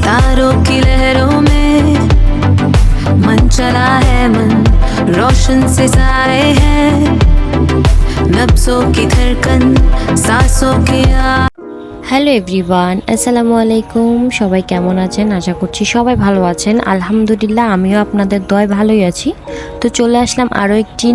तारों की लहरों में मन चला है, मन रोशन से साए हैं, नब्जों की धड़कन सांसों की হ্যালো এভরিওয়ান, আসসালামু আলাইকুম। সবাই কেমন আছেন? আশা করছি সবাই ভালো আছেন। আলহামদুলিল্লাহ, আমিও আপনাদের দয়ায় ভালোই আছি। তো চলে আসলাম আরও একটি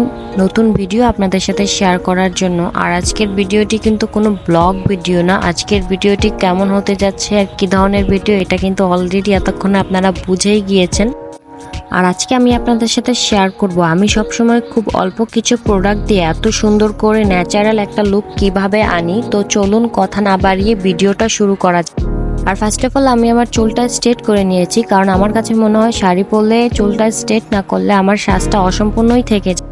নতুন ভিডিও আপনাদের সাথে শেয়ার করার জন্য। আর আজকের ভিডিওটি কিন্তু কোনো ব্লগ ভিডিও না। আজকের ভিডিওটি কেমন হতে যাচ্ছে আর কী ধরনের ভিডিও, এটা কিন্তু অলরেডি এতক্ষণে আপনারা বুঝেই গিয়েছেন। আর আজকে আমি আপনাদের সাথে শেয়ার করব আমি সবসময় খুব অল্প কিছু প্রোডাক্ট দিয়ে এত সুন্দর করে ন্যাচারাল একটা লুক কিভাবে আনি। তো চলুন কথা না বাড়িয়ে ভিডিওটা শুরু করা যাক। আর ফার্স্ট অফ অল আমি আমার চুলটা স্ট্রেট করে নিয়েছি, কারণ আমার কাছে মনে হয় শাড়ি পরলে চুলটা স্ট্রেট না করলে আমার সাজটা অসম্পূর্ণই থেকে যায়।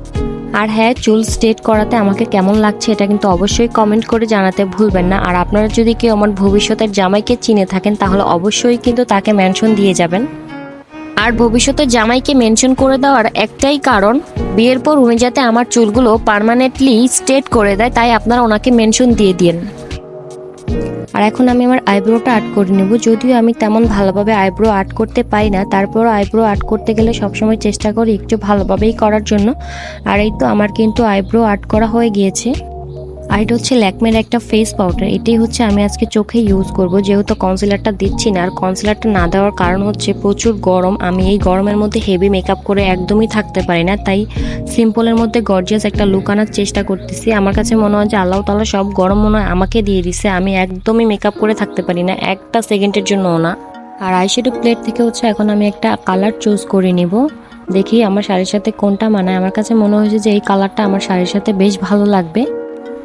আর হ্যাঁ, চুল স্ট্রেট করাতে আমাকে কেমন লাগছে এটা কিন্তু অবশ্যই কমেন্ট করে জানাতে ভুলবেন না। আর আপনারা যদি কেউ আমার ভবিষ্যতের জামাইকে চিনে থাকেন তাহলে অবশ্যই কিন্তু তাকে মেনশন দিয়ে যাবেন। আর ভবিষ্যতের জামাইকে মেনশন করে দেওয়ার একটাই কারণ, বিয়ের পর উনি যাতে আমার চুলগুলো পার্মানেন্টলি স্ট্রেট করে দেয়, তাই আপনারা ওনাকে মেনশন দিয়ে দিন। আর এখন আমি আমার আইব্রোটা আর্ট করে নেব। যদিও আমি তেমন ভালোভাবে আইব্রো আর্ট করতে পারি না, তারপরও আইব্রো আর্ট করতে গেলে সবসময় চেষ্টা করি একটু ভালোভাবেই করার জন্য। আর এই তো আমার কিন্তু আইব্রো আর্ট করা হয়ে গিয়েছে। আর এটা হচ্ছে ল্যাকমের একটা ফেস পাউডার, এটাই হচ্ছে আমি আজকে চোখে ইউজ করব। যেহেতু কনসিলারটা দিচ্ছি না, আর কনসিলারটা না দেওয়ার কারণ হচ্ছে প্রচুর গরম। আমি এই গরমের মধ্যে হেভি মেকআপ করে একদমই থাকতে পারি না, তাই সিম্পলের মধ্যে গর্জিয়াস একটা লুক আনার চেষ্টা করতেছি। আমার কাছে মনে হয় যে আল্লাহ তাআলা সব গরম মনে হয় আমাকে দিয়ে দিছে, আমি একদমই মেকআপ করে থাকতে পারি না একটা সেকেন্ডের জন্যও না। আর আইশ্যাডো প্লেট থেকে হচ্ছে এখন আমি একটা কালার চুজ করে নিব। দেখি আমার শাড়ির সাথে কোনটা মানায়। আমার কাছে মনে হয়েছে যে এই কালারটা আমার শাড়ির সাথে বেশ ভালো লাগবে।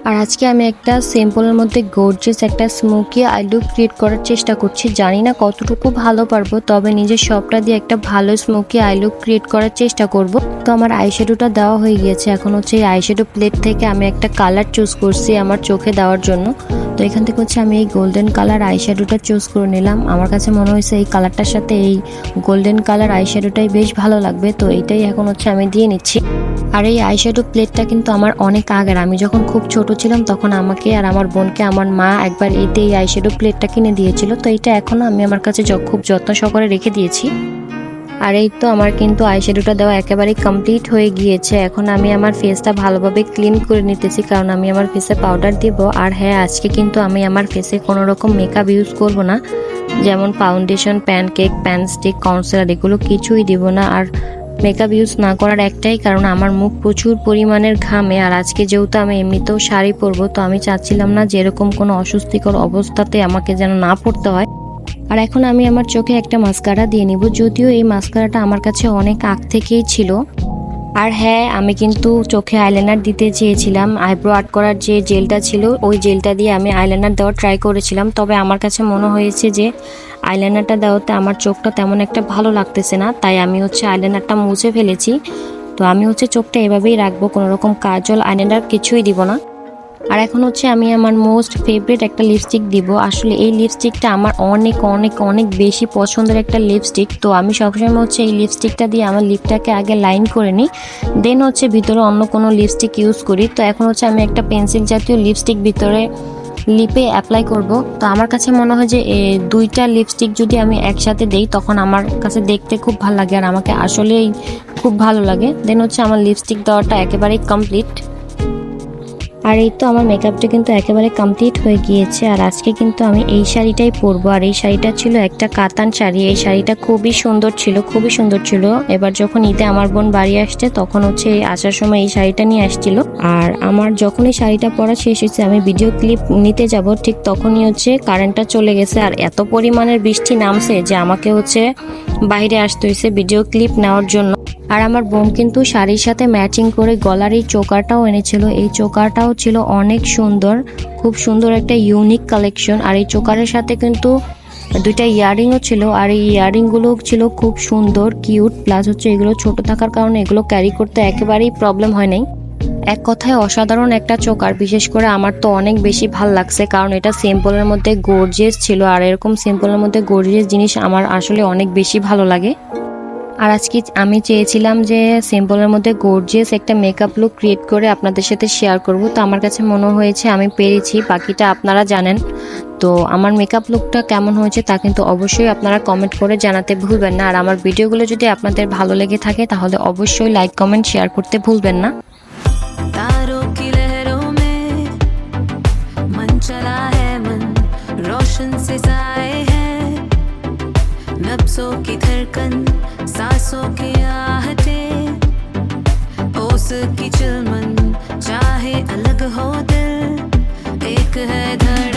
আর আজকে আমি একটা সিম্পলের মধ্যে গর্জিয়াস একটা স্মোকি আই লুক ক্রিয়েট করার চেষ্টা করছি। জানি না কতটুকু ভালো পারবো, তবে নিজের সবটা দিয়ে একটা ভালো স্মোকি আই লুক ক্রিয়েট করার চেষ্টা করব। তো আমার আইশ্যাডোটা দেওয়া হয়ে গিয়েছে। এখন হচ্ছে এই আইশ্যাডো প্লেট থেকে আমি একটা কালার চুজ করছি আমার চোখে দেওয়ার জন্য। তো এখান থেকে হচ্ছে আমি এই গোল্ডেন কালার আইশ্যাডোটা চুজ করে নিলাম। আমার কাছে মনে হয়েছে এই কালারটার সাথে এই গোল্ডেন কালার আইশ্যাডোটাই বেশ ভালো লাগবে, তো এইটাই এখন হচ্ছে আমি দিয়ে নিচ্ছি। আর এই আইশ্যাডো প্লেটটা কিন্তু আমার অনেক আগের, আমি যখন খুব ছোট ছিলাম তখন আমাকে আর আমার বোনকে আমার মা একবার এই আইশ্যাডো প্লেটটা কিনে দিয়েছিল। তো এটা এখনও আমি আমার কাছে খুব যত্ন সহকারে রেখে দিয়েছি। আর এই তো আমার কিন্তু আইশ্যাডোটা দেওয়া একেবারেই কমপ্লিট হয়ে গিয়েছে। এখন আমি আমার ফেসটা ভালোভাবে ক্লিন করে নিতেছি, কারণ আমি আমার ফেসে পাউডার দিব। আর হ্যাঁ, আজকে কিন্তু আমি আমার ফেসে কোনো রকম মেকআপ ইউজ করব না, যেমন ফাউন্ডেশন, প্যানকেক, প্যানস্টিক, কনসিলার এগুলো কিছুই দিব না। আর মেকআপ ইউজ না করার একটাই কারণ, আমার মুখ প্রচুর পরিমাণের ঘামে। আর আজকে যেহেতু আমি এমনিতেও শাড়ি পরবো, তো আমি চাচ্ছিলাম না যে এরকম কোনো অস্বস্তিকর অবস্থাতে আমাকে যেন না পড়তে হয়। আর এখন আমি আমার চোখে একটা মাস্কারা দিয়ে নিব। যদিও এই মাস্কারাটা আমার কাছে অনেক আগ থেকেই ছিল। আর হ্যাঁ, আমি কিন্তু চোখে আইলাইনার দিতে চেয়েছিলাম। আইব্রো আর্ট করার যে জেলটা ছিল ওই জেলটা দিয়ে আমি আইলাইনার দেওয়ার ট্রাই করেছিলাম, তবে আমার কাছে মনে হয়েছে যে আইলাইনারটা দেওয়াতে আমার চোখটা তেমন একটা ভালো লাগতেছে না, তাই আমি হচ্ছে আইলাইনারটা মুছে ফেলেছি। তো আমি হচ্ছে চোখটা এভাবেই রাখবো, কোনো রকম কাজল আইলাইনার কিছুই দিব না। আর এখন হচ্ছে আমি আমার মোস্ট ফেভারিট একটা লিপস্টিক দিব। আসলে এই লিপস্টিকটা আমার অনেক অনেক অনেক বেশি পছন্দের একটা লিপস্টিক। তো আমি সবসময় হচ্ছে এই লিপস্টিকটা দিয়ে আমার লিপটাকে আগে লাইন করে নিই, দেন হচ্ছে ভিতরে অন্য কোনো লিপস্টিক ইউজ করি। তো এখন হচ্ছে আমি একটা পেন্সিল জাতীয় লিপস্টিক ভিতরে লিপে অ্যাপ্লাই করব। তো আমার কাছে মনে হয় যে দুইটা লিপস্টিক যদি আমি একসাথে দেই তখন আমার কাছে দেখতে খুব ভালো লাগে, আর আমাকে আসলেই খুব ভালো লাগে। দেন হচ্ছে আমার লিপস্টিক দেওয়াটা একেবারেই কমপ্লিট। আর এই তো আমার মেকআপটা কিন্তু একেবারে কমপ্লিট হয়ে গিয়েছে। আর আজকে কিন্তু আমি এই শাড়িটাই পরবো। আর এই শাড়িটা ছিল একটা কাতান শাড়ি। এই শাড়িটা খুবই সুন্দর ছিল, খুবই সুন্দর ছিল। এবার যখন ঈদে আমার বোন বাড়ি আসছে তখন হচ্ছে আসার সময় এই শাড়িটা নিয়ে আসছিল। আর আমার যখন এই শাড়িটা পরা শেষ হয়েছে, আমি ভিডিও ক্লিপ নিতে যাব, ঠিক তখনই হচ্ছে কারেন্টটা চলে গেছে। আর এত পরিমাণের বৃষ্টি নামছে যে আমাকে হচ্ছে বাইরে আসতে হয়েছে ভিডিও ক্লিপ নেওয়ার জন্য। আর আমার বোন কিন্তু শাড়ির সাথে ম্যাচিং করে গলার এই চোকারটাও এনেছিল। এই চোকারটাও ছিল অনেক সুন্দর, খুব সুন্দর একটা ইউনিক কালেকশন। আর এই চোকারের সাথে কিন্তু দুইটা ইয়াররিংও ছিল। আর এই ইয়াররিংগুলো ছিল খুব সুন্দর, কিউট, প্লাস হচ্ছে এগুলো ছোট থাকার কারণে এগুলো ক্যারি করতে একেবারেই প্রবলেম হয় নাই। এক কথায় অসাধারণ একটা চোকার। বিশেষ করে আমার তো অনেক বেশি ভাল লাগছে, কারণ এটা সিম্পলের মধ্যে গর্জিয়াস ছিল। আর এরকম সিম্পলের মধ্যে গর্জিয়াস জিনিস আমার আসলে অনেক বেশি ভালো লাগে। আর আজকে আমি চেয়েছিলাম যে সিম্পলের মধ্যে গর্জিয়াস একটা মেকআপ লুক ক্রিয়েট করে আপনাদের সাথে শেয়ার করব। তো আমার কাছে মনে হয়েছে আমি পেরেছি, বাকিটা আপনারা জানেন। তো আমার মেকআপ লুকটা কেমন হয়েছে তা কিন্তু অবশ্যই আপনারা কমেন্ট করে জানাতে ভুলবেন না। আর আমার ভিডিওগুলো যদি আপনাদের ভালো লেগে থাকে তাহলে অবশ্যই লাইক কমেন্ট শেয়ার করতে ভুলবেন না। तारों की लहरों में मन चला है, मन रोशन से साए हैं, नब्जों की धड़कन सांसों की आहटें, ओस की चिलमन चाहे अलग हो दिल, एक है धड़कन